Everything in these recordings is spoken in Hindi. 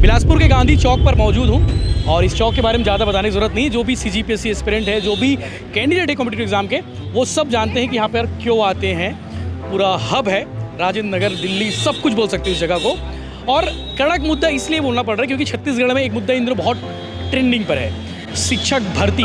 बिलासपुर के गांधी चौक पर मौजूद हूँ और इस चौक के बारे में ज़्यादा बताने की ज़रूरत नहीं। जो भी CGPSC एस्पिरेंट है, जो भी कैंडिडेट है कॉम्पिटिटिव एग्जाम के, वो सब जानते हैं कि यहाँ पर क्यों आते हैं। पूरा हब है, राजेंद्र नगर, दिल्ली, सब कुछ बोल सकते हैं इस जगह को। और कड़क मुद्दा इसलिए बोलना पड़ रहा है क्योंकि छत्तीसगढ़ में एक मुद्दा इन दिनों बहुत ट्रेंडिंग पर है, शिक्षक भर्ती।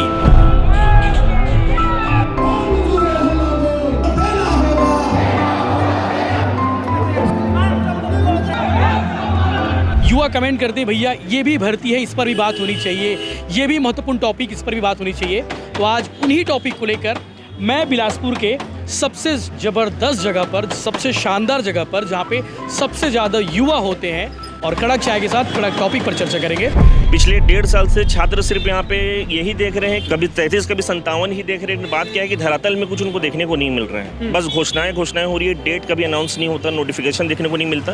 युवा कमेंट करते हैं भैया ये भी भर्ती है, इस पर भी बात होनी चाहिए, ये भी महत्वपूर्ण टॉपिक, इस पर भी बात होनी चाहिए। तो आज उन्हीं टॉपिक को लेकर मैं बिलासपुर के सबसे ज़बरदस्त जगह पर, सबसे शानदार जगह पर, जहाँ पे सबसे ज़्यादा युवा होते हैं और कड़क चाय के साथ कड़क टॉपिक पर चर्चा करेंगे। पिछले 1.5 साल से छात्र सिर्फ यहाँ पे यही देख रहे हैं, कभी 33 कभी 57 ही देख रहे हैं। बात क्या है कि धरातल में कुछ उनको देखने को नहीं मिल रहा है, बस घोषणाएं हो रही है, डेट कभी अनाउंस नहीं होता, नोटिफिकेशन देखने को नहीं मिलता।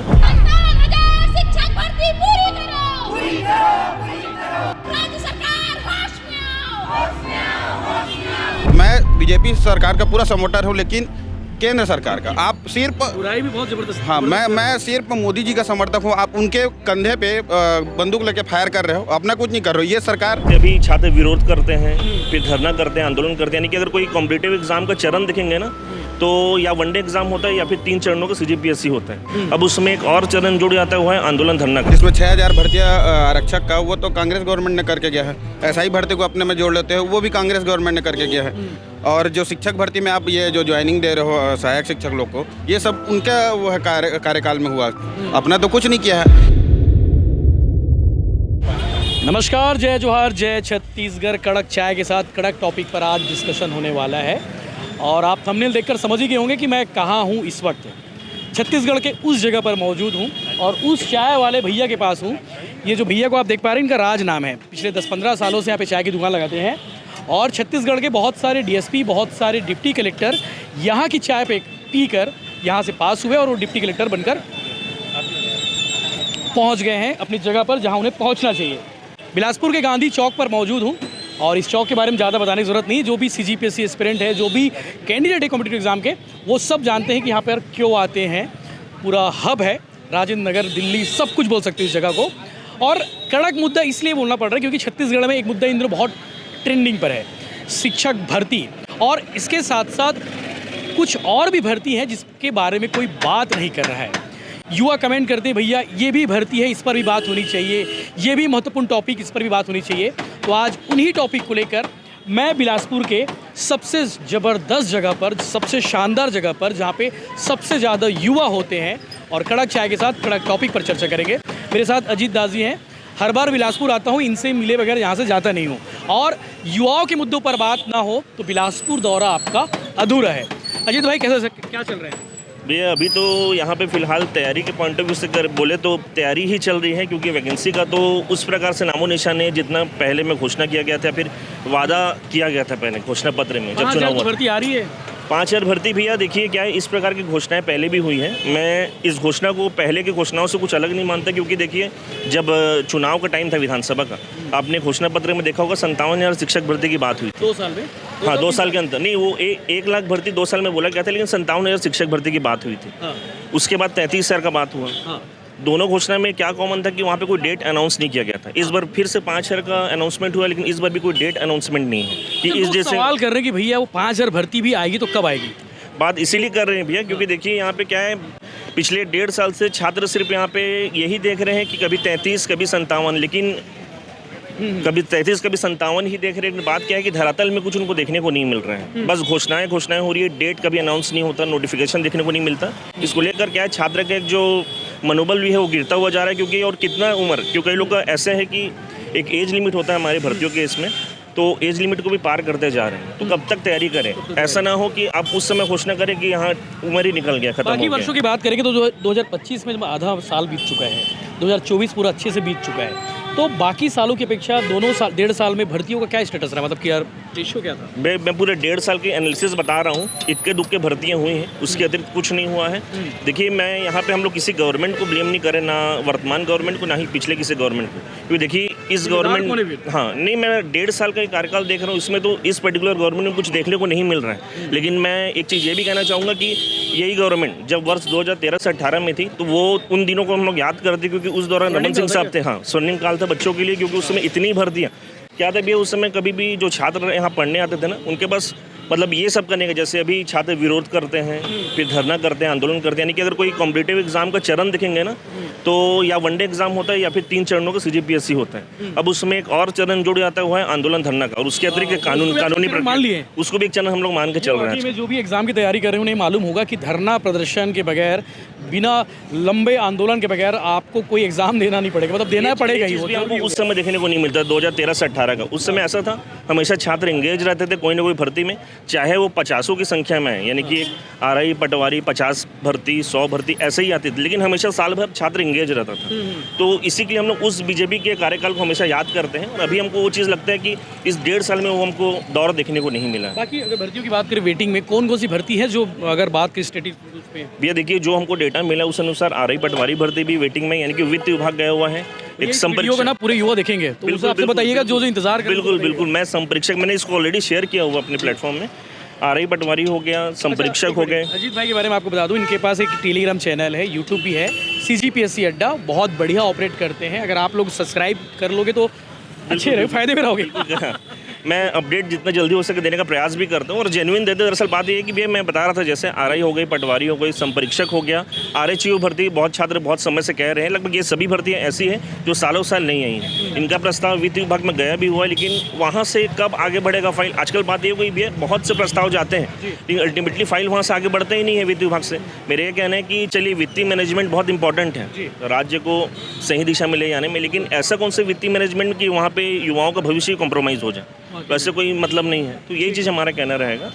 मैं बीजेपी सरकार का पूरा सपोर्टर हूँ, लेकिन केंद्र सरकार का आप सिर्फ बुराई भी बहुत जबरदस्त। हाँ, मैं सिर्फ मोदी जी का समर्थक हूँ। आप उनके कंधे पे बंदूक लेके फायर कर रहे हो, अपना कुछ नहीं कर रहे हो। ये सरकार अभी छात्र विरोध करते हैं, फिर धरना करते हैं, आंदोलन करते हैं। यानी कि अगर कोई कॉम्पिटिटिव एग्जाम का चरण देखेंगे ना, तो या वनडे एग्जाम होता है या फिर 3 चरणों का CGPSC होता है। अब उसमें एक और चरण जुड़ जाता है, वो है आंदोलन धरना का। इसमें 6000 भर्तियाँ आरक्षक का, वो तो कांग्रेस गवर्नमेंट ने करके गया है। SI भर्ती को अपने में जोड़ लेते हैं, वो भी कांग्रेस गवर्नमेंट ने करके गया है। और जो शिक्षक भर्ती में आप ये जो ज्वाइनिंग दे रहे हो सहायक शिक्षक लोग को, ये सब उनका वो है कार्यकाल में हुआ, अपना तो कुछ नहीं किया है। नमस्कार, जय जोहार, जय छत्तीसगढ़। कड़क चाय के साथ कड़क टॉपिक पर आज डिस्कशन होने वाला है और आप थंबनेल देखकर समझ ही गए होंगे कि मैं कहाँ हूँ इस वक्त। छत्तीसगढ़ के उस जगह पर मौजूद हूँ और उस चाय वाले भैया के पास हूँ। ये जो भैया को आप देख पा रहे हैं, इनका राज नाम है। पिछले 10-15 सालों से यहाँ पे चाय की दुकान लगाते हैं और छत्तीसगढ़ के बहुत सारे DSP, बहुत सारे डिप्टी कलेक्टर यहाँ की चाय पे पीकर यहाँ से पास हुए और वो डिप्टी कलेक्टर बनकर पहुँच गए हैं अपनी जगह पर जहाँ उन्हें पहुँचना चाहिए। बिलासपुर के गांधी चौक पर मौजूद हूँ और इस चौक के बारे में ज़्यादा बताने की ज़रूरत नहीं। जो भी CGPSC एस्पिरेंट है, जो भी कैंडिडेट है कॉम्पिटिटिव एग्जाम के, वो सब जानते हैं कि यहाँ पर क्यों आते हैं। पूरा हब है, राजेंद्र नगर, दिल्ली, सब कुछ बोल सकते हैं इस जगह को। और कड़क मुद्दा इसलिए बोलना पड़ रहा है क्योंकि छत्तीसगढ़ में एक मुद्दा इन दिनों बहुत ट्रेंडिंग पर है, शिक्षक भर्ती। और इसके साथ साथ कुछ और भी भर्ती है जिसके बारे में कोई बात नहीं कर रहा है। युवा कमेंट करते हैं भैया ये भी भर्ती है, इस पर भी बात होनी चाहिए, ये भी महत्वपूर्ण टॉपिक, इस पर भी बात होनी चाहिए। तो आज उन्हीं टॉपिक को लेकर मैं बिलासपुर के सबसे ज़बरदस्त जगह पर, सबसे शानदार जगह पर, जहाँ पे सबसे ज़्यादा युवा होते हैं और कड़क चाय के साथ कड़क टॉपिक पर चर्चा करेंगे। मेरे साथ अजीत दास जी हैं। हर बार बिलासपुर आता हूँ, इनसे मिले बगैर यहाँ से जाता नहीं हूँ। और युवाओं के मुद्दों पर बात ना हो तो बिलासपुर दौरा आपका अधूरा है। अजीत भाई, कैसे क्या चल रहा है? भैया अभी तो यहाँ पे फिलहाल तैयारी के पॉइंट ऑफ व्यू से कर बोले तो तैयारी ही चल रही है, क्योंकि वैकेंसी का तो उस प्रकार से नामो निशान है जितना पहले में घोषणा किया गया था, फिर वादा किया गया था पहले घोषणा पत्र में जब चुनाव भर्ती आ रही है। 5000 भर्ती। भैया देखिए क्या है, इस प्रकार की घोषणाएं पहले भी हुई है। मैं इस घोषणा को पहले की घोषणाओं से कुछ अलग नहीं मानता, क्योंकि देखिए जब चुनाव का टाइम था विधानसभा का, आपने घोषणा पत्र में देखा होगा 57,000 शिक्षक भर्ती की बात हुई थी 2 साल में। हाँ, 2 साल के अंदर नहीं, वो 1 लाख भर्ती 2 साल में बोला गया था, लेकिन 57,000 शिक्षक भर्ती की बात हुई थी। हाँ। उसके बाद 33,000 का बात हुआ। हाँ। दोनों घोषणा में क्या कॉमन था कि वहाँ पे कोई डेट अनाउंस नहीं किया गया था। इस बार फिर से 5,000 का अनाउंसमेंट हुआ, लेकिन इस बार भी कोई डेट अनाउंसमेंट नहीं है कि तो इस जैसे सवाल कर रहे हैं कि भैया वो 5000 भर्ती भी आएगी तो कब आएगी? बात इसीलिए कर रहे हैं भैया, क्योंकि देखिए यहाँ पे क्या है, पिछले 1.5 साल से छात्र सिर्फ यहाँ पे यही देख रहे हैं कि कभी 33 कभी 57, लेकिन कभी 33 कभी 57 ही देख रहे हैं। बात क्या है कि धरातल में कुछ उनको देखने को नहीं मिल रहा है, बस घोषणाएं हो रही है, डेट कभी अनाउंस नहीं होता, नोटिफिकेशन देखने को नहीं मिलता। इसको लेकर क्या है, छात्र का जो मनोबल भी है वो गिरता हुआ जा रहा है। क्योंकि और कितना उम्र, क्योंकि कई लोग का ऐसा है कि एक एज लिमिट होता है हमारी भर्तियों के इसमें, तो एज लिमिट को भी पार करते जा रहे हैं। तो कब तक तैयारी करें? ऐसा ना हो कि आप उस समय घोषणा करें कि यहाँ उम्र ही निकल गया, खत्म हो बाकी गया। वर्षों की बात करेंगे तो 2025 में आधा साल बीत चुका है, 2024 पूरा अच्छे से बीत चुका है। तो बाकी सालों की अपेक्षा 1.5 साल में भर्तियों का क्या स्टेटस रहा, मतलब कि यार रेशियो क्या था? मैं पूरे 1.5 साल की एनालिसिस बता रहा हूँ। इक्के दुक्के भर्तियाँ हुई हैं, उसके अतिरिक्त कुछ नहीं हुआ है। देखिए, मैं यहाँ पे हम लोग किसी गवर्नमेंट को ब्लेम नहीं करें, ना वर्तमान गवर्नमेंट को, ना ही पिछले किसी गवर्नमेंट को, क्योंकि देखिए इस गवर्नमेंट, हाँ नहीं, मैं 1.5 साल का कार्यकाल देख रहा हूँ, इसमें तो इस पर्टिकुलर गवर्नमेंट में कुछ देखने को नहीं मिल रहा है। लेकिन मैं एक चीज़ ये भी कहना चाहूँगा कि यही गवर्नमेंट जब वर्ष 2013 से 18 में थी, तो वो उन दिनों को हम लोग याद करते, क्योंकि उस दौरान रमन सिंह साहब थे। हाँ, स्वर्णिम काल था बच्चों के लिए, क्योंकि उस समय इतनी भर्तियाँ क्या था भैया, उस समय कभी भी जो छात्र यहाँ पढ़ने आते थे ना, उनके पास मतलब ये सब करने का, जैसे अभी छात्र विरोध करते हैं, फिर धरना करते हैं, आंदोलन करते हैं, यानी कि अगर कोई कॉम्पिटिटिव एग्जाम का चरण देखेंगे ना, तो या वनडे एग्जाम होता है या फिर 3 चरणों का CGPSC होता है। अब उसमें एक और चरण जुड़ जाता है, आंदोलन धरना का, और उसके अतिरिक्त कानूनी मान लिए उसको भी एक चरण हम लोग मान के चल रहे हैं। जो भी एग्जाम की तैयारी कर रहे हैं उन्हें मालूम होगा कि धरना प्रदर्शन के बगैर, बिना लंबे आंदोलन के बगैर आपको कोई एग्जाम देना नहीं पड़ेगा, मतलब देना पड़ेगा ही। वो हमको उस समय देखने को नहीं मिलता, 2013 से 18 का। उस समय ऐसा था, हमेशा छात्र एंगेज रहते थे कोई ना कोई भर्ती में, चाहे वो 50 की संख्या में है, यानी कि RI पटवारी 50 भर्ती, 100 भर्ती ऐसे ही आती थी, लेकिन हमेशा साल भर छात्र एंगेज रहता था। तो इसी के लिए हम लोग उस बीजेपी के कार्यकाल को हमेशा याद करते हैं, और अभी हमको वो चीज़ लगता है कि इस 1.5 साल में वो हमको दौर देखने को नहीं मिला। बाकी अगर भर्तियों की बात करें, वेटिंग में कौन कौन सी भर्ती है जो, अगर बात की स्टेटिस पे भैया देखिए, जो हमको डेटा मिला उस अनुसार RI पटवारी भर्ती भी वेटिंग में, यानी कि वित्त विभाग गया हुआ है। एक संपरीक्षक ना पूरे युवा देखेंगे, तो उसे आपसे बताइएगा जो इंतजार। बिल्कुल मैं संपरीक्षक, मैंने इसको ऑलरेडी शेयर किया हुआ अपने प्लेटफॉर्म में। RI पटवारी हो गया, संपरीक्षक हो गए। अजीत भाई के बारे में आपको बता दूं, इनके पास एक टेलीग्राम चैनल है, यूट्यूब भी है, CGPSC अड्डा, बहुत बढ़िया ऑपरेट करते हैं। अगर आप लोग सब्सक्राइब कर लोगे तो अच्छे रहे, फायदे में रहोगे। मैं अपडेट जितना जल्दी हो सके देने का प्रयास भी करता हूँ, और जेन्युइन देते। दरअसल बात ये है कि भैया मैं बता रहा था, जैसे RI हो गई, पटवारी हो गई, संपरीक्षक हो गया, RHU भर्ती बहुत छात्र बहुत समय से कह रहे हैं। लगभग ये सभी भर्तियाँ ऐसी हैं जो सालों साल नहीं आई हैं। इनका प्रस्ताव वित्त विभाग में गया भी हुआ है, लेकिन वहाँ से कब आगे बढ़ेगा फाइल, आजकल बात ये हो गई भैया, बहुत से प्रस्ताव जाते हैं, लेकिन अल्टीमेटली फाइल वहाँ से आगे बढ़ते ही नहीं है वित्त विभाग से। मेरे ये कहना है कि चलिए, वित्तीय मैनेजमेंट बहुत इंपॉर्टेंट है राज्य को सही दिशा में ले जाने में, लेकिन ऐसा कौन से वित्तीय मैनेजमेंट कि वहाँ पे युवाओं का भविष्य कॉम्प्रोमाइज़ हो जाए, वैसे कोई मतलब नहीं है। तो यही चीज़ हमारा कहना रहेगा।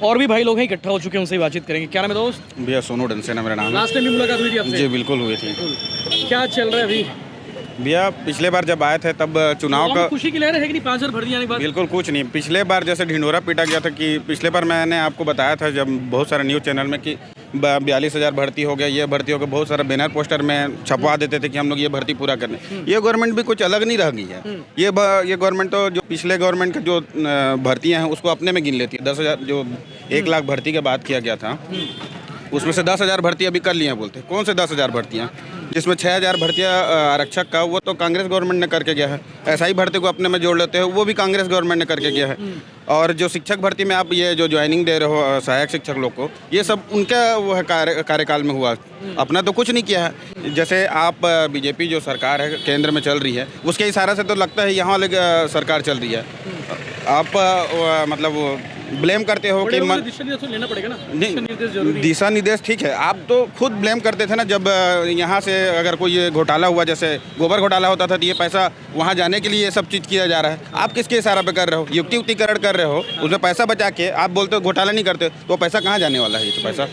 और भी भाई लोग हैं इकट्ठा हो चुके हैं, उनसे बातचीत करेंगे। क्या नाम है दोस्त? भैया सोनू डनसेना मेरा नाम है। लास्ट टाइम भी मुलाकात हुई थी आपसे? जी बिल्कुल हुई थी। क्या चल रहा है अभी भैया? पिछले बार जब आए थे तब चुनाव का खुशी की लहर है कि नहीं 5,000 भर्ती आने के बाद? बिल्कुल कुछ नहीं। पिछले बार जैसे ढिंढोरा पीटा गया था, कि पिछले बार मैंने आपको बताया था जब बहुत सारे न्यूज़ चैनल में कि 42,000 भर्ती हो गया, ये भर्ती हो गया, बहुत सारा बैनर पोस्टर में छपवा देते थे कि हम लोग ये भर्ती पूरा करने। ये गवर्नमेंट भी कुछ अलग नहीं रह गई है। ये गवर्नमेंट तो जो पिछले गवर्नमेंट के जो भर्तियाँ हैं उसको अपने में गिन लेती है। 10,000 जो 1 लाख भर्ती की बात किया गया था, उसमें से 10,000 भर्ती अभी कर ली हैं बोलते हैं। कौन से 10,000 भर्तियाँ? जिसमें 6,000 भर्तियाँ आरक्षक का, वो तो कांग्रेस गवर्नमेंट ने करके गया है। SI भर्ती को अपने में जोड़ लेते हैं, वो भी कांग्रेस गवर्नमेंट ने करके गया है। और जो शिक्षक भर्ती में आप ये जो ज्वाइनिंग दे रहे हो सहायक शिक्षक लोग को, ये सब उनका वो है कार्यकाल में हुआ, अपना तो कुछ नहीं किया है। जैसे आप बीजेपी जो सरकार है केंद्र में चल रही है, उसके इशारे से तो लगता है यहाँ वाले सरकार चल रही है। आप मतलब ब्लेम करते हो कि लेना पड़ेगा ना, नहीं, दिशा निर्देश ठीक है। आप तो खुद ब्लेम करते थे ना, जब यहाँ से अगर कोई घोटाला हुआ, जैसे गोबर घोटाला होता था, तो ये पैसा वहाँ जाने के लिए ये सब चीज़ किया जा रहा है। आप किसके इशारा पे कर रहे हो? युक्तिकरण कर रहे हो, उसमें पैसा बचा के आप बोलते हो घोटाला नहीं करते, तो पैसा कहाँ जाने वाला है? ये तो पैसा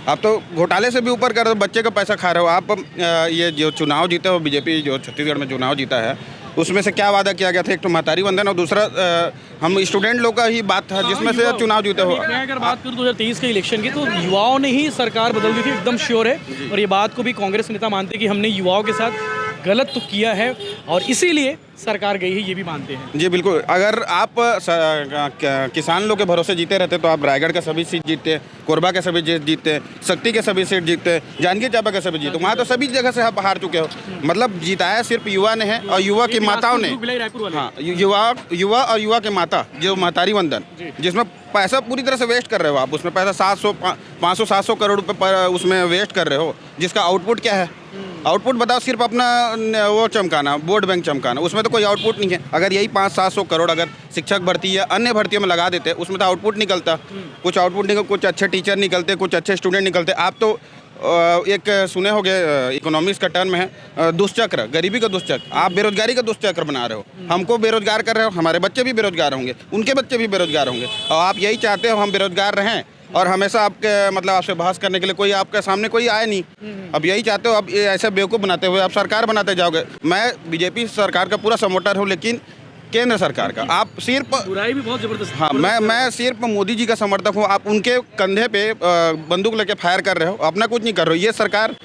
आप तो घोटाले से भी ऊपर कर रहे हो, बच्चे का पैसा खा रहे हो आप। ये जो चुनाव जीते हो, बीजेपी जो छत्तीसगढ़ में चुनाव जीता है, उसमें से क्या वादा किया गया था? एक तो महतारी वंदन, और दूसरा हम स्टूडेंट लोग का ही बात था, जिसमें से चुनाव जीते हो। मैं अगर बात करूं 2023 के इलेक्शन की, तो युवाओं ने ही सरकार बदल दी थी, एकदम श्योर है। और ये बात को भी कांग्रेस नेता मानते हैं कि हमने युवाओं के साथ गलत तो किया है, और इसीलिए सरकार गई है, ये भी मानते हैं। जी बिल्कुल। अगर आप किसान लोग के भरोसे जीते रहते तो आप रायगढ़ का सभी सीट जीतते, कोरबा के सभी जीतते, शक्ति के सभी सीट जीतते, जांजगीर चांपा के सभी जीते। वहाँ तो सभी जगह से आप हार चुके हो। मतलब जिताया सिर्फ युवा ने है, और युवा की माताओं ने। हाँ, युवा और युवा के माता जो महतारी वंदन, जिसमें पैसा पूरी तरह से वेस्ट कर रहे हो आप। उसमें पैसा 500-700 करोड़ रुपये उसमें वेस्ट कर रहे हो, जिसका आउटपुट क्या है? आउटपुट बताओ, सिर्फ अपना वो चमकाना, वोट बैंक चमकाना, उसमें तो कोई आउटपुट नहीं है। अगर यही 500-700 करोड़ अगर शिक्षक भर्ती या अन्य भर्तियों में लगा देते, उसमें तो आउटपुट निकलता। कुछ आउटपुट निकल, कुछ अच्छे टीचर निकलते, कुछ अच्छे स्टूडेंट निकलते। आप तो एक सुने होंगे इकोनॉमिक्स का टर्म है दुष्चक्र, गरीबी का दुष्चक्र। आप बेरोजगारी का दुष्चक्र बना रहे हो, हमको बेरोजगार कर रहे हो, हमारे बच्चे भी बेरोजगार होंगे, उनके बच्चे भी बेरोजगार होंगे, और आप यही चाहते हो हम बेरोजगार रहें और हमेशा आपके मतलब आपसे बहस करने के लिए कोई आपके सामने कोई आए नहीं। अब यही चाहते हो, अब ये ऐसे बेवकूफ़ बनाते हुए आप सरकार बनाते जाओगे। मैं बीजेपी सरकार का पूरा सपोर्टर हूँ, लेकिन केंद्र सरकार का आप सिर्फ बुराई भी बहुत जबरदस्त। हाँ, मैं सिर्फ मोदी जी का समर्थक हूँ। आप उनके कंधे पे बंदूक लेके फायर कर रहे हो, अपना कुछ नहीं कर रहे हो। ये सरकार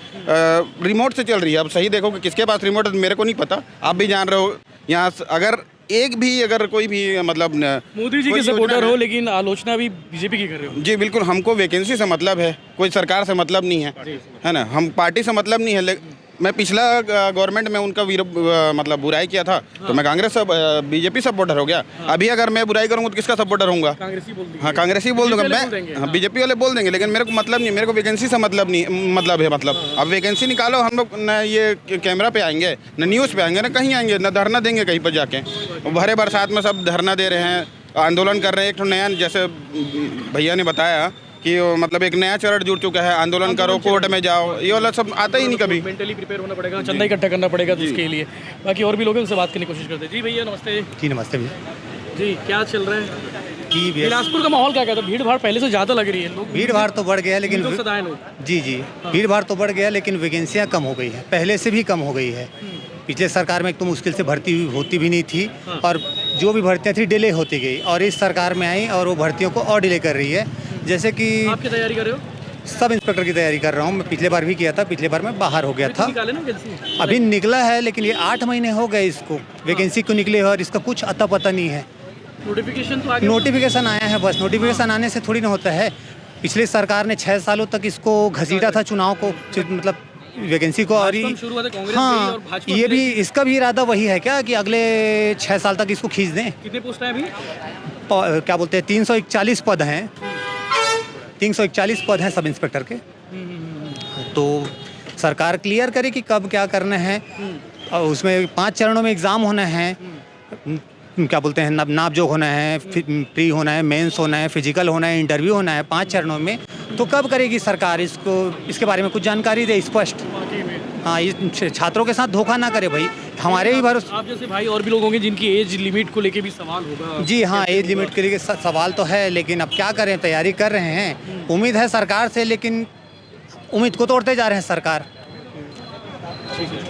रिमोट से चल रही है। अब सही देखो कि किसके पास रिमोट है, मेरे को नहीं पता, आप भी जान रहे हो। यहाँ अगर कोई भी मतलब मोदी जी के सपोर्टर हो, लेकिन आलोचना भी बीजेपी की कर रहे हो। जी बिल्कुल, हमको वैकेंसी से मतलब है, कोई सरकार से मतलब नहीं है ना। हम पार्टी से मतलब नहीं है। मैं पिछला गवर्नमेंट में उनका मतलब बुराई किया था, तो मैं कांग्रेस से बीजेपी सपोर्टर हो गया। अभी अगर मैं बुराई करूँगा तो किसका सपोर्टर होऊंगा? कांग्रेसी बोल देंगे। हाँ, कांग्रेसी बोल दूंगा मैं। हाँ, बीजेपी वाले बोल देंगे, लेकिन मेरे को मतलब नहीं, मेरे को वैकेंसी से मतलब नहीं, मतलब है मतलब। अब वैकेंसी निकालो, हम लोग न ये कैमरा पे आएंगे, न न्यूज़ पे आएंगे, न कहीं आएंगे, न धरना देंगे कहीं पर जाके। भरे बरसात में सब धरना दे रहे हैं, आंदोलन कर रहे हैं। एक तो नया, जैसे भैया ने बताया कि मतलब एक नया चरण जुड़ चुका है, आंदोलन करो, कोर्ट में जाओ, ये वाला सब आता ही नहीं कभी। मेंटली प्रिपेयर होना पड़ेगा, चंदा इकट्ठा करना पड़ेगा तो उसके लिए। बाकी और भी लोगों से बात करने की कोशिश करते हैं। जी भैया नमस्ते। जी नमस्ते भैया। जी क्या चल रहा है जी भैया, बिलासपुर का माहौल क्या कहता है? भीड़ भाड़ पहले से ज़्यादा लग रही है, लोग भीड़ भाड़ तो बढ़ गया, लेकिन लोग सताए लोग। जी भीड़ भाड़ तो बढ़ गया, लेकिन वैकेंसियाँ कम हो गई है, पहले से भी कम हो गई है। पिछले सरकार में एक तो मुश्किल से भर्ती होती भी नहीं थी, और जो भी भर्तियाँ थी डिले होती गई, और इस सरकार में आई और वो भर्तियों को और डिले कर रही है। जैसे कि आप क्या तैयारी कर रहे हो? सब इंस्पेक्टर की तैयारी कर रहा हूँ। मैं पिछले बार भी किया था, पिछले बार मैं बाहर हो गया था। निकाले ना वैकेंसी? अभी निकला है, लेकिन ये 8 महीने हो गए इसको वैकेंसी को निकले, और इसका कुछ अता पता नहीं है। नोटिफिकेशन तो आ गया? नोटिफिकेशन आया है, बस नोटिफिकेशन आने से थोड़ी ना होता है। पिछले सरकार ने 6 सालों तक इसको घसीटा था, चुनाव को, मतलब वैकेंसी को। और शुरू हुआ था कांग्रेस गई और हाँ, भाजपा ये भी इसका भी इरादा वही है क्या कि अगले 6 साल तक इसको खींच दें। कितने पोस्ट हैं अभी? क्या बोलते हैं, 341 पद हैं, 341 पद हैं सब इंस्पेक्टर के। तो सरकार क्लियर करे कि कब क्या करना है, और उसमें 5 चरणों में एग्ज़ाम होना है। क्या बोलते हैं, नाप जोक होना है, प्री होना है, मेंस होना है, फिजिकल होना है, इंटरव्यू होना है, 5 चरणों में। तो कब करेगी सरकार इसको, इसके बारे में कुछ जानकारी दे स्पष्ट। हाँ, इस छात्रों के साथ धोखा ना करे भाई, हमारे भी भरोसे। आप जैसे भाई और भी लोग होंगे जिनकी एज लिमिट को लेके भी सवाल होगा। जी हाँ, एज लिमिट के लिए सवाल तो है, लेकिन अब क्या करें, तैयारी कर रहे हैं, उम्मीद है सरकार से, लेकिन उम्मीद को तोड़ते जा रहे हैं सरकार। ठीक है।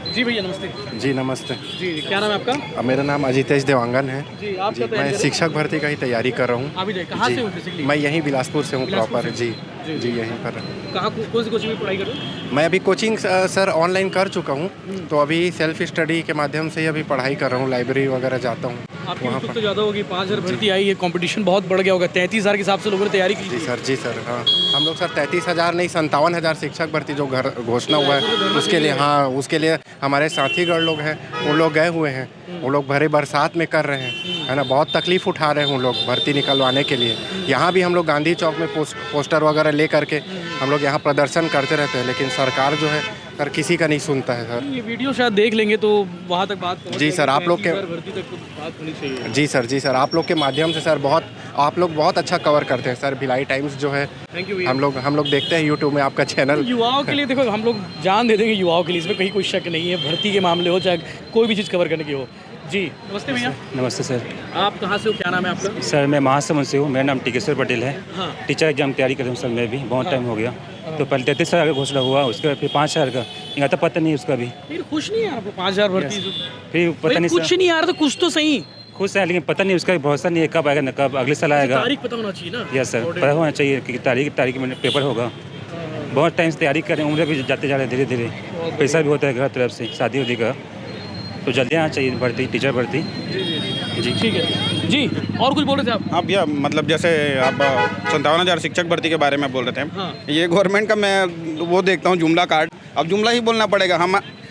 जी भैया नमस्ते। जी नमस्ते। जी क्या नाम है आपका? मेरा नाम अजितेश देवांगन है। जी आप क्या तैयारी मैं कर शिक्षक भर्ती का ही तैयारी कर रहा हूँ। रहे हैं? कहाँ से हो बेसिकली? मैं यहीं बिलासपुर से हूँ बिलासपुर प्रॉपर। से? जी जी यहीं पर। कहाँ कौन सी कोचिंग में पढ़ाई कर रहे हो? मैं अभी कोचिंग सर ऑनलाइन कर चुका हूँ, तो अभी सेल्फ स्टडी के माध्यम से ही अभी पढ़ाई कर रहा हूँ, लाइब्रेरी वगैरह जाता हूँ। आपकी उत्सुकता तो ज़्यादा होगी, 5000 भर्ती आई है, कंपटीशन बहुत बढ़ गया होगा। 33,000 के हिसाब से लोगों ने तैयारी की। जी सर हाँ, हम लोग सर 33,000 नहीं 57,000 शिक्षक भर्ती जो घर घोषणा हुआ है उसके लिए, हाँ उसके लिए हमारे साथीगढ़ लोग हैं, वो लोग गए हुए हैं, वो लोग भरे बरसात में कर रहे हैं, है ना। बहुत तकलीफ उठा रहे हैं वो लोग भर्ती निकलवाने के लिए। यहाँ भी हम लोग गांधी चौक में पोस्टर वगैरह ले करके हम लोग यहाँ प्रदर्शन करते रहते हैं, लेकिन सरकार जो है सर किसी का नहीं सुनता है सर। ये वीडियो शायद देख लेंगे तो वहाँ तक बात पहुंच जी सर, आप लोग के भर्ती तक तो बात होनी चाहिए। जी सर आप लोग के माध्यम से सर आप लोग बहुत अच्छा कवर करते हैं सर। भिलाई टाइम्स जो है थैंक यू। हम लोग देखते हैं यूट्यूब में आपका चैनल। युवाओं के लिए देखो, हम लोग जान दे देंगे युवाओं के लिए, इसमें कहीं कोई शक नहीं है। भर्ती के मामले हो चाहे कोई भी चीज़ कवर करने की हो। जी नमस्ते भैया। नमस्ते सर। आप कहाँ से हो, क्या नाम है आपका? सर मैं महासमुंद से हूँ, मेरा नाम टिकेश्वर पटेल है। हाँ। टीचर एग्जाम तैयारी कर रहा हूँ सर, मैं भी बहुत टाइम हो गया। तो पहले 33,000 का घोषणा हुआ, उसके बाद फिर 5,000 का, यहाँ तो पता नहीं उसका भी। फिर खुश नहीं है आप 5,000 भर्ती? फिर पता नहीं कुछ नहीं यार, तो कुछ तो सही। खुश है, लेकिन पता नहीं उसका भरोसा नहीं है कब आएगा, न कब अगले साल आएगा। तारीख पता होना चाहिए ना। यस सर, पता होना चाहिए कि तारीख में पेपर होगा। बहुत टाइम से तैयारी कर रहे हैं, उम्र भी जाते जा रहे हैं धीरे धीरे, पैसा भी होता है घर तरफ से, शादी वादी का, तो जल्दी आना चाहिए भर्ती, टीचर भर्ती। जी ठीक है। जी और कुछ बोल रहे थे आप? हाँ भैया, मतलब जैसे आप 57,000 शिक्षक भर्ती के बारे में बोल रहे थे। हाँ। ये गवर्नमेंट का मैं वो देखता हूँ जुमला कार्ड। अब जुमला ही बोलना पड़ेगा।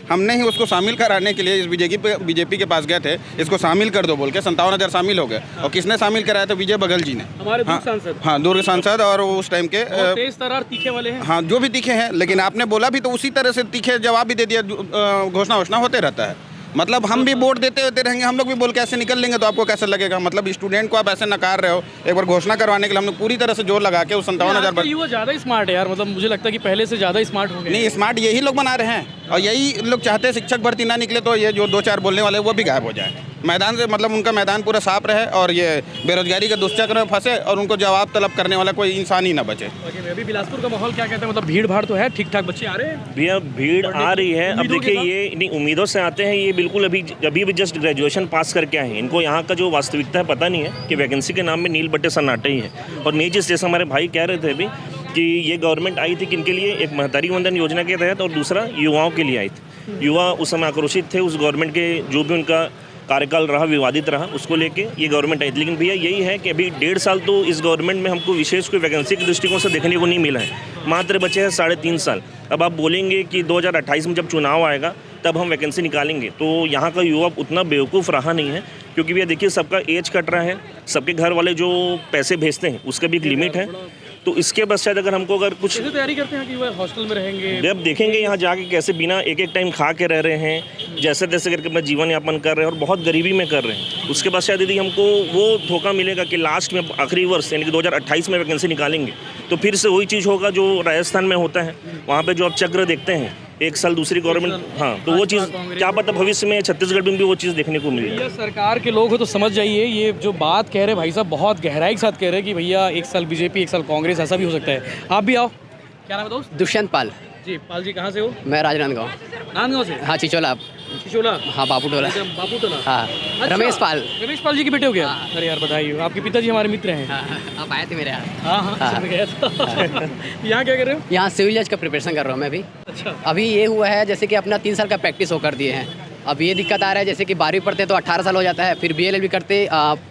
हमने ही उसको शामिल कराने के लिए इस बीजेपी के पास गए थे, इसको शामिल कर दो बोल के 57,000 शामिल हो गए। और किसने शामिल कराया था? विजय बघेल जी ने, हमारे दुर्ग सांसद। हाँ दुर्ग सांसद, और उस टाइम के तेज तर्रार तीखे वाले हैं। हाँ जो भी तीखे हैं, लेकिन आपने बोला भी तो उसी तरह से तीखे जवाब भी दे दिया। घोषणा होते रहता है। मतलब हम भी वोट देते होते रहेंगे, हम लोग भी बोल के ऐसे निकल लेंगे तो आपको कैसे लगेगा? मतलब स्टूडेंट को आप ऐसे नकार रहे हो। एक बार घोषणा करवाने के लिए हमने पूरी तरह से जोर लगा के उस 57,000 युवा ज़्यादा ही स्मार्ट है यार, मतलब मुझे लगता है कि पहले से ज़्यादा स्मार्ट हो गए। नहीं, स्मार्ट यही लोग बना रहे हैं, और यही लोग चाहते हैं शिक्षक भर्ती ना निकले तो ये जो 2-4 बोलने वाले वो भी गायब हो जाए। मैदान से मतलब उनका मैदान पूरा साफ रहे और ये बेरोजगारी के दुष्चक्र में फंसे और उनको जवाब तलब करने वाला कोई इंसान ही ना बचे। अभी बिलासपुर का माहौल क्या कहते हैं, मतलब भीड़ भाड़ तो है, ठीक ठाक बच्चे आ रहे हैं? भैया भीड़ आ रही है। अब उम्मीदों के देखिए साथ? ये नहीं उम्मीदों से आते हैं, ये बिल्कुल अभी भी जस्ट ग्रेजुएशन पास करके आए हैं। इनको यहाँ का जो वास्तविकता है पता नहीं है कि वैकेंसी के नाम में नील बट्टे सन्नाटे ही है। और नई चीज़ जैसे हमारे भाई कह रहे थे अभी कि ये गवर्नमेंट आई थी किनके लिए, एक महतारी वंदन योजना के तहत और दूसरा युवाओं के लिए आई थी। युवा उस समय आक्रोशित थे उस गवर्नमेंट के, जो भी उनका कार्यकाल रहा विवादित रहा, उसको लेके ये गवर्नमेंट आई थी। लेकिन भैया यही है कि अभी 1.5 साल तो इस गवर्नमेंट में हमको विशेष कोई वैकेंसी के दृष्टिकोण से देखने को नहीं मिला है। मात्र बचे हैं 3.5 साल। अब आप बोलेंगे कि 2028 में जब चुनाव आएगा तब हम वैकेंसी निकालेंगे, तो यहाँ का युवा उतना बेवकूफ़ रहा नहीं है। क्योंकि भैया देखिए सबका एज कट रहा है, सबके घर वाले जो पैसे भेजते हैं उसका भी एक लिमिट है। तो इसके पश्चात अगर हमको अगर कुछ कैसे तैयारी करते हैं कि वह हॉस्टल में रहेंगे? अब देखेंगे यहाँ जाके कैसे बिना एक टाइम खा के रह रहे हैं, जैसे तैसे करके अपना जीवन यापन कर रहे हैं और बहुत गरीबी में कर रहे हैं। उसके बाद शायद यदि हमको वो धोखा मिलेगा कि लास्ट में आखिरी वर्ष यानी कि 2028 में वैकेंसी निकालेंगे तो फिर से वही चीज़ होगा जो राजस्थान में होता है। वहाँ पे जो आप चक्र देखते हैं, एक साल दूसरी गवर्नमेंट, हाँ, तो वो चीज़ क्या पता भविष्य में छत्तीसगढ़ में भी वो चीज़ देखने को मिलेगी। भैया सरकार के लोग हो तो समझ जाइए, ये जो बात कह रहे हैं भाई साहब बहुत गहराई के साथ कह रहे हैं कि भैया 1 साल बीजेपी 1 साल कांग्रेस, ऐसा भी हो सकता है। आप भी आओ। क्या नाम है दोस्त? दुष्यंत पाल। जी पाल जी, कहाँ से हो? मैं राजनांदगांव। नांदगांव से? हाँ, चिचोला। चिचोला? हाँ, बापू टोला। बापू टोला? हाँ, अच्छा, रमेश पाल। रमेश पाल जी के बेटे हो गया? अरे यार बधाई हो, आपके पिताजी हमारे मित्र हैं। हाँ, आप आए थे मेरे यहाँ। हाँ हाँ, समझ गया था। यहाँ क्या कर रहे हो? यहाँ सिविल जज का प्रिपरेशन कर रहा हूँ मैं अभी। अच्छा। अभी ये हुआ है जैसे कि अपना 3 साल का प्रैक्टिस हो कर दिए हैं। अब ये दिक्कत आ रहा है जैसे कि 12वीं पढ़ते तो 18 साल हो जाता है, फिर BLLB करते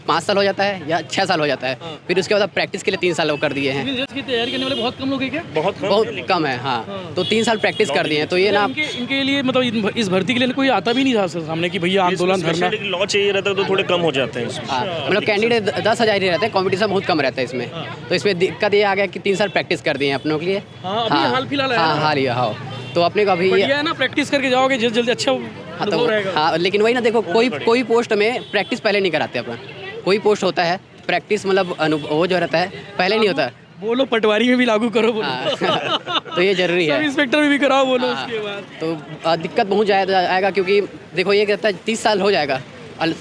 5 साल हो जाता है या 6 साल हो जाता है, फिर उसके बाद प्रैक्टिस के लिए 3 साल वो कर दिए हैं। सिविल जज की तैयारी करने वाले बहुत कम लोग हैं क्या? बहुत कम है। हाँ, तो 3 साल प्रैक्टिस कर दिए हैं। तो ये ना इनके लिए मतलब इस भर्ती के लिए कोई आता भी नहीं था सामने कि भैया आंदोलन धरना? लॉ चाहिए रहता तो थोड़े कम हो जाते हैं इसमें। हाँ, मतलब कैंडिडेट 10,000 ही रहते हैं, कॉम्पिटिशन बहुत कम रहता है इसमें। तो इसमें दिक्कत ये आ गया कि 3 साल प्रैक्टिस कर दिए हैं अपनों के लिए। हाँ, अभी हाल फिलहाल है ना? हाँ, हाल ही हाँ। तो अपने को अभी बढ़िया है ना, प्रैक्टिस करके जाओगे जल्दी जल्दी अच्छा हाँ, तो अनुभव रहेगा। हाँ, लेकिन वही ना देखो कोई पोस्ट में प्रैक्टिस पहले नहीं कराते अपना। कोई पोस्ट होता है प्रैक्टिस मतलब वो जो रहता है पहले नहीं होता। बोलो पटवारी में भी लागू करो बोलो। हाँ, तो ये जरूरी सब है। इंस्पेक्टर में भी कराओ बोलो। हाँ, उसके बाद तो दिक्कत बहुत ज़्यादा आएगा क्योंकि देखो ये कहता है 30 साल हो जाएगा।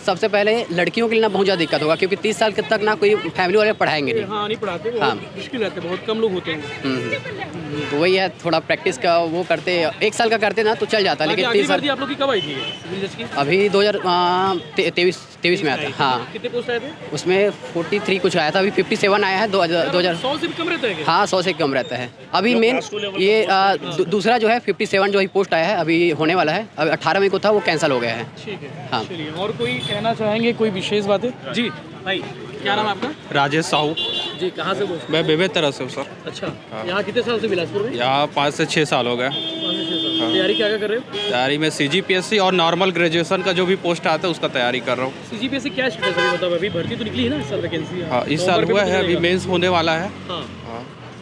सबसे पहले लड़कियों के लिए ना बहुत ज़्यादा दिक्कत होगा क्योंकि 30 साल तक ना कोई फैमिली वाले पढ़ाएंगे नहीं। हाँ नहीं पढ़ाते, हाँ। मुश्किल रहते, बहुत कम लोग होते हैं। तो वही है, थोड़ा प्रैक्टिस का वो करते 1 साल का करते ना तो चल जाता, लेकिन 3 साल। आप लोग की कब आई थी सिविल जज की? अभी 2023 में आता है। हाँ, कितने पोस्ट आए थे? उसमें 43 कुछ आया था, अभी 57 आया है 2000। 100 से भी कम रहता है क्या? हाँ, 100 से कम रहता है। अभी मेन ये दूसरा जो है 57 जो ही पोस्ट आया है अभी होने वाला है। अभी 18 मई को था, वो कैंसिल हो गया है। ठीक है। हाँ। चलिए, और कोई कहना चाहेंगे, कोई विशेष बातें? जी भाई, क्या नाम है आपका? राजेश साहू। जी, कहाँ से बोल? मैं बेबे तरफ से हूँ सर। अच्छा, यहाँ कितने साल से बिलासपुर में? यहाँ 5 से 6 साल हो गए। 5 से 6 साल। तैयारी क्या क्या कर रहे हो? तैयारी में CGPSC और नॉर्मल ग्रेजुएशन का जो भी पोस्ट आता है उसका तैयारी कर रहा हूँ। CGPSC क्या स्टेटस है मतलब? अभी भर्ती तो निकली है ना इस साल वैकेंसी? हाँ, इस साल हुआ है, अभी मेंस होने वाला है। हाँ,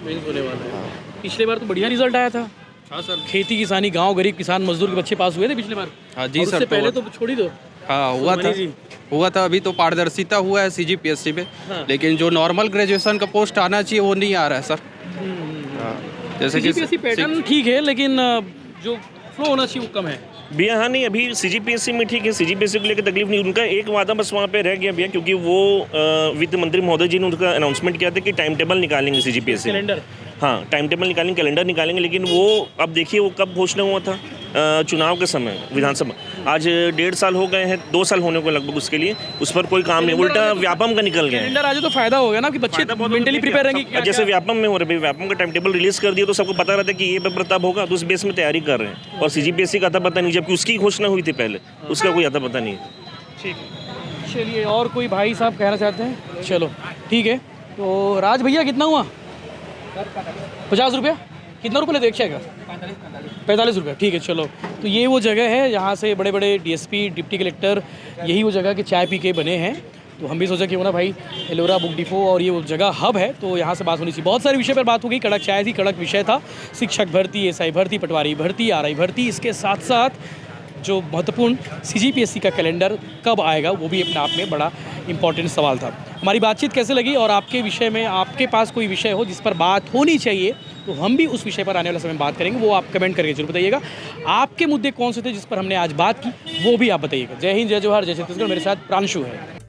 मेंस होने वाला है। पिछले बार तो बढ़िया रिजल्ट आया था। हाँ सर। खेती किसानी गांव गरीब किसान मजदूर के बच्चे पास हुए थे पिछले बार। हाँ जी और सर। उससे पहले तो छोड़ ही दो। हाँ, हुआ था। अभी तो पारदर्शिता हुआ है CGPSC में, हाँ। लेकिन जो नॉर्मल ग्रेजुएशन का पोस्ट आना चाहिए वो नहीं आ रहा है सर। हाँ, जैसे कि CGPSC पैटर्न ठीक है, लेकिन जो फ्लो होना चाहिए वो कम है। भैया हाँ नहीं, अभी CGPSC में ठीक है, CGPSC को लेकर तकलीफ नहीं। उनका एक वादा बस वहाँ पे रह गया भैया, क्योंकि वो वित्त मंत्री महोदय जी ने उनका अनाउंसमेंट किया था कि टाइम टेबल निकालेंगे CGPSC में। कैलेंडर? हाँ, टाइम टेबल निकालेंगे, कैलेंडर निकालेंगे, लेकिन वो अब देखिए वो कब घोषणा हुआ था, चुनाव के समय विधानसभा। आज 1.5 साल हो गए हैं, 2 साल होने को लगभग उसके लिए, उस पर कोई काम नहीं, उल्टा व्यापम का निकल गया है। कैलेंडर आ जाए तो फायदा होगा ना कि बच्चे मेंटली प्रिपेयर रहेंगे। क्या- जैसे व्यापम में हो रहा है, व्यापम का टाइम टेबल रिलीज कर दिया तो सबको पता रहता है कि ये पेपर तब होगा, तो उस बेस में तैयारी कर रहे हैं। और CGPSC का आता पता नहीं, जबकि उसकी घोषणा हुई थी पहले, उसका कोई आता पता नहीं है। ठीक है, चलिए, और कोई भाई साहब कहना चाहते हैं? चलो ठीक है। तो राज भैया कितना हुआ? 50 रुपया? कितना रुपये लेते एक चाय का? 45 रुपये। ठीक है, चलो। तो ये वो जगह है जहाँ से बड़े बड़े DSP, डिप्टी कलेक्टर, यही वो जगह के चाय पी के बने हैं। तो हम भी सोचा क्यों ना भाई एलोरा बुक डिपो और ये वो जगह हब है, तो यहाँ से बात होनी चाहिए। बहुत सारे विषय पर बात हो गई, कड़क चाय थी, कड़क विषय था, शिक्षक भर्ती, SI भर्ती, पटवारी भर्ती, RI भर्ती। इसके साथ साथ जो महत्वपूर्ण CGPSC का कैलेंडर कब आएगा वो भी अपने आप में बड़ा इंपॉर्टेंट सवाल था। हमारी बातचीत कैसे लगी और आपके विषय में आपके पास कोई विषय हो जिस पर बात होनी चाहिए तो हम भी उस विषय पर आने वाले समय में बात करेंगे, वो आप कमेंट करके जरूर बताइएगा। आपके मुद्दे कौन से थे जिस पर हमने आज बात की, वो भी आप बताइएगा। जय हिंद, जय जवाहर, जय छत्तीसगढ़। मेरे साथ प्रांशु है।